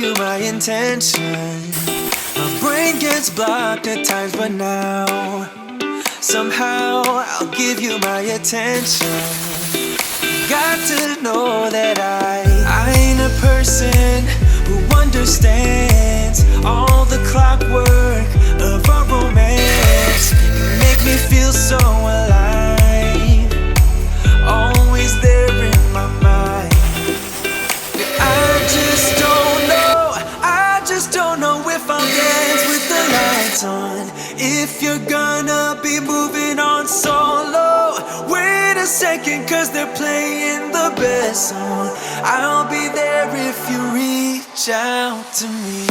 you my intention. My brain gets blocked at times, but now somehow I'll give you my attention. Got to know that I ain't a person who understands all the clockwork of our romance. You make me feel so alive, always there in my mind. I just don't know if I'll dance with the lights on. If you're gonna be moving on solo, wait a second, cause they're playing the best song. I'll be there if you reach out to me.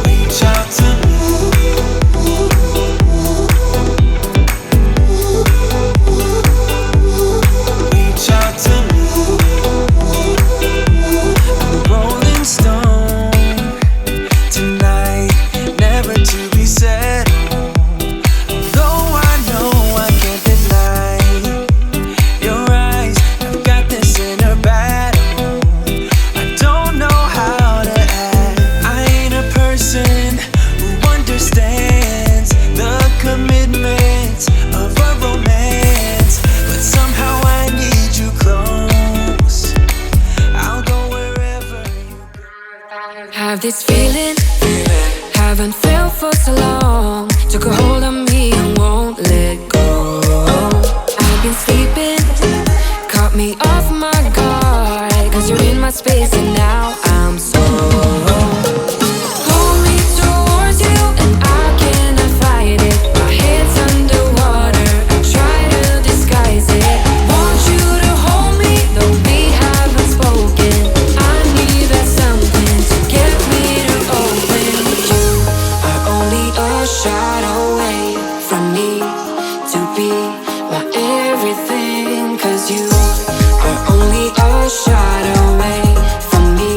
Reach out to me. Reach out to me. I'm a rolling stone tonight, never to be settled. Though I know I can't deny your eyes, I've got this inner battle. I don't know how to act. I ain't a person who understands the commitments of a romance, but somehow I need you close. I'll go wherever you go. Have this feeling, haven't felt for so long. Took a hold of me and won't let go. I've been sleeping, caught me off my guard, cause you're in my space and now I'm so pull me towards you and I cannot fight it. My head's underwater, I try to disguise it. Want you to hold me, though we haven't spoken. I need that something to get me to open. You are only a shot away from me to be my everything, cause you are only a shot away from me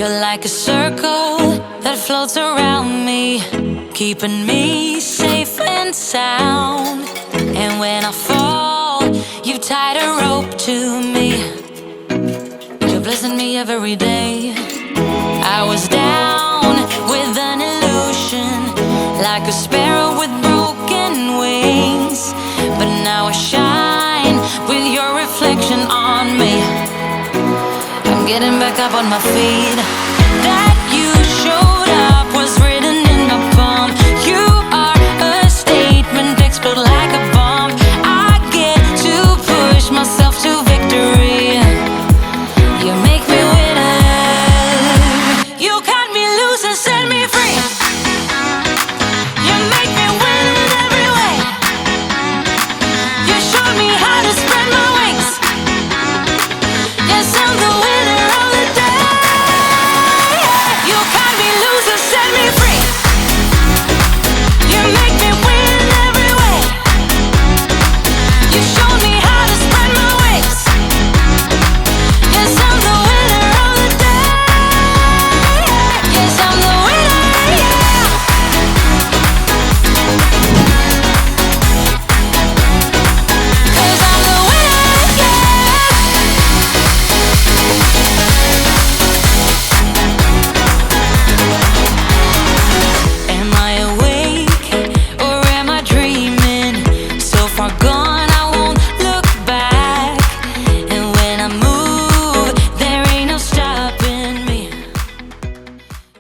You're like a circle that floats around me, keeping me safe and sound. And when I fall, you tied a rope to me. You're blessing me every day. I was down with an illusion, like a sparrow with broken wings. But now I shine with your reflection on me. I'm getting back up on my feet.